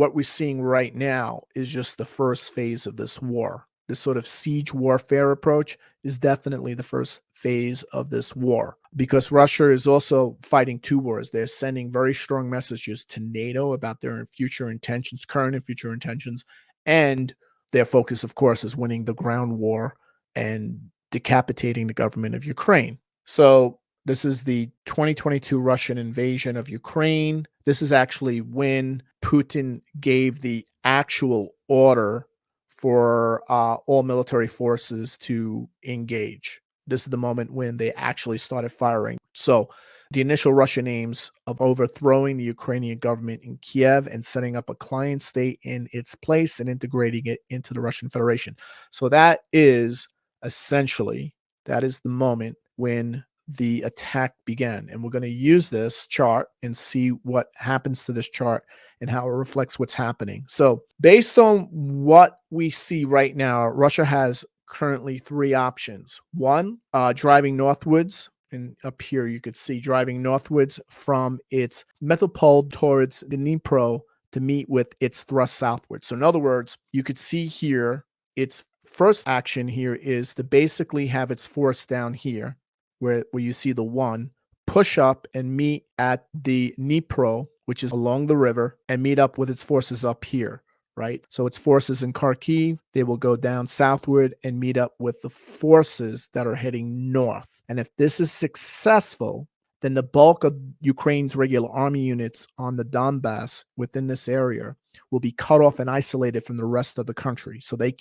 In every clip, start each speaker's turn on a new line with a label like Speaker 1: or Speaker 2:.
Speaker 1: what we're seeing right now is just the first phase of this war. This sort of siege warfare approach is definitely the first phase of this war, because Russia is also fighting two wars. They're sending very strong messages to NATO about their future intentions, current and future intentions, and their focus, of course, is winning the ground war and decapitating the government of Ukraine. So this is the 2022 Russian invasion of Ukraine. This is actually when Putin gave the actual order for all military forces to engage. This is the moment when they actually started firing. So the initial Russian aims of overthrowing the Ukrainian government in Kiev and setting up a client state in its place and integrating it into the Russian Federation. So that is essentially, that is the moment when the attack began. And we're going to use this chart and see what happens to this chart and how it reflects what's happening. So based on what we see right now, Russia has currently three options. One, driving northwards. And up here, you could see driving northwards from its metropole towards the Dnipro to meet with its thrust southwards. So in other words, you could see here, its first action here is to basically have its force down here, where you see the one, push up and meet at the Dnipro, which is along the river, and meet up with its forces up here, right? So its forces in Kharkiv, they will go down southward and meet up with the forces that are heading north. And if this is successful, then the bulk of Ukraine's regular army units on the Donbass within this area will be cut off and isolated from the rest of the country. So they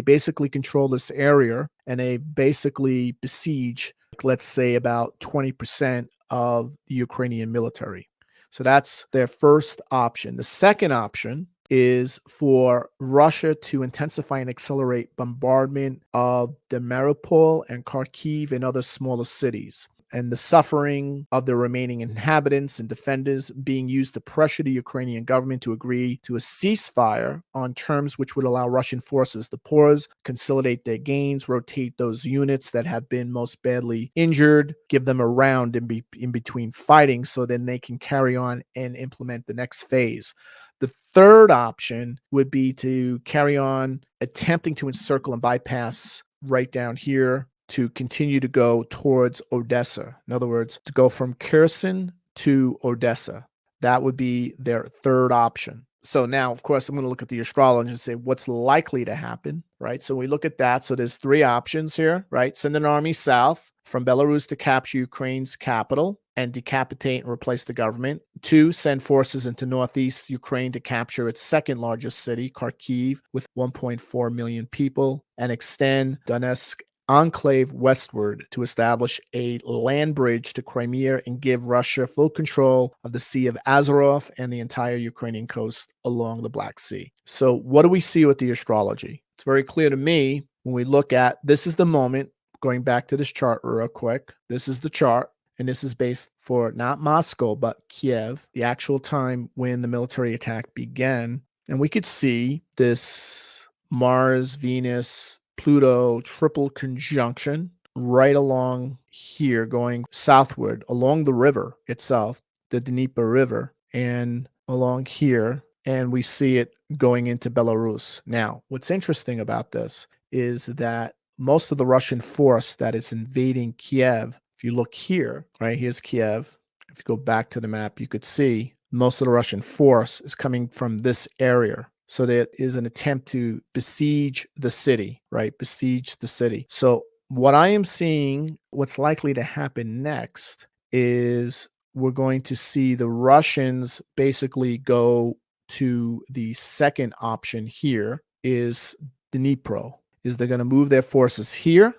Speaker 1: basically control this area, and they basically besiege, let's say, about 20% of the Ukrainian military. So that's their first option. The second option is for Russia to intensify and accelerate bombardment of the Mariupol and Kharkiv and other smaller cities, and the suffering of the remaining inhabitants and defenders being used to pressure the Ukrainian government to agree to a ceasefire on terms which would allow Russian forces to pause, consolidate their gains, rotate those units that have been most badly injured, give them a round in between fighting so then they can carry on and implement the next phase. The third option would be to carry on attempting to encircle and bypass right down here to continue to go towards Odessa. In other words, to go from Kherson to Odessa. That would be their third option. So now, of course, I'm going to look at the astrology and say what's likely to happen, right? So we look at that. So there's three options here, right? Send an army south from Belarus to capture Ukraine's capital and decapitate and replace the government. 2, send forces into northeast Ukraine to capture its second largest city, Kharkiv, with 1.4 million people, and extend Donetsk enclave westward to establish a land bridge to Crimea and give Russia full control of the Sea of Azov and the entire Ukrainian coast along the Black Sea. So what do we see with the astrology? It's very clear to me when we look at, this is the moment, going back to this chart real quick, this is the chart, and this is based for not Moscow, but Kiev, the actual time when the military attack began. And we could see this Mars, Venus, Pluto triple conjunction right along here, going southward along the river itself, the Dnieper River, and along here, and we see it going into Belarus. Now, what's interesting about this is that most of the Russian force that is invading Kiev, if you look here, right, here's Kiev. If you go back to the map, you could see most of the Russian force is coming from this area. So there is an attempt to besiege the city, right? Besiege the city. So what I am seeing, what's likely to happen next is we're going to see the Russians basically go to the second option here, is Dnipro. Is they're going to move their forces here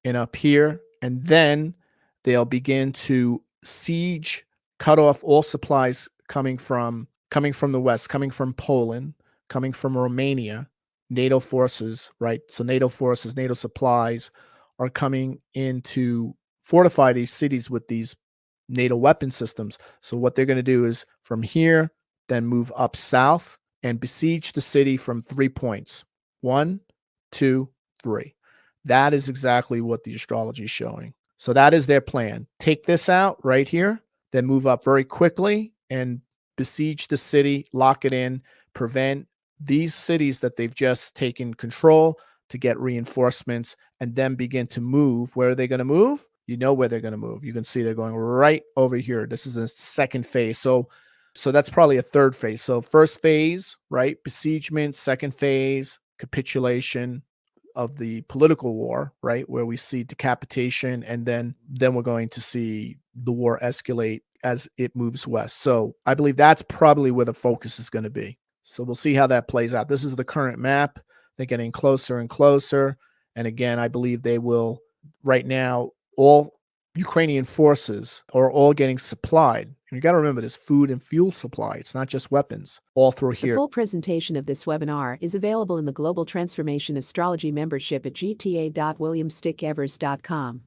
Speaker 1: and up here, and then they'll begin to siege, cut off all supplies coming from the west, coming from Poland, coming from Romania, NATO forces, right? So NATO forces, NATO supplies are coming in to fortify these cities with these NATO weapon systems. So what they're going to do is from here, then move up south and besiege the city from 3 points. 1, 2, 3. That is exactly what the astrology is showing. So that is their plan. Take this out right here, then move up very quickly and besiege the city, lock it in, prevent these cities that they've just taken control to get reinforcements, and then begin to move. Where are they going to move? You know where they're going to move. You can see they're going right over here. This is the second phase. So that's probably a third phase. So first phase, right? Besiegement. Second phase, capitulation of the political war, right? Where we see decapitation, and then we're going to see the war escalate as it moves west. So I believe that's probably where the focus is going to be. So we'll see how that plays out. This is the current map. They're getting closer and closer. And again, I believe they will, right now, all Ukrainian forces are all getting supplied. And you got to remember, this food and fuel supply. It's not just weapons, all through here.
Speaker 2: The full presentation of this webinar is available in the Global Transformation Astrology membership at gta.williamstickevers.com.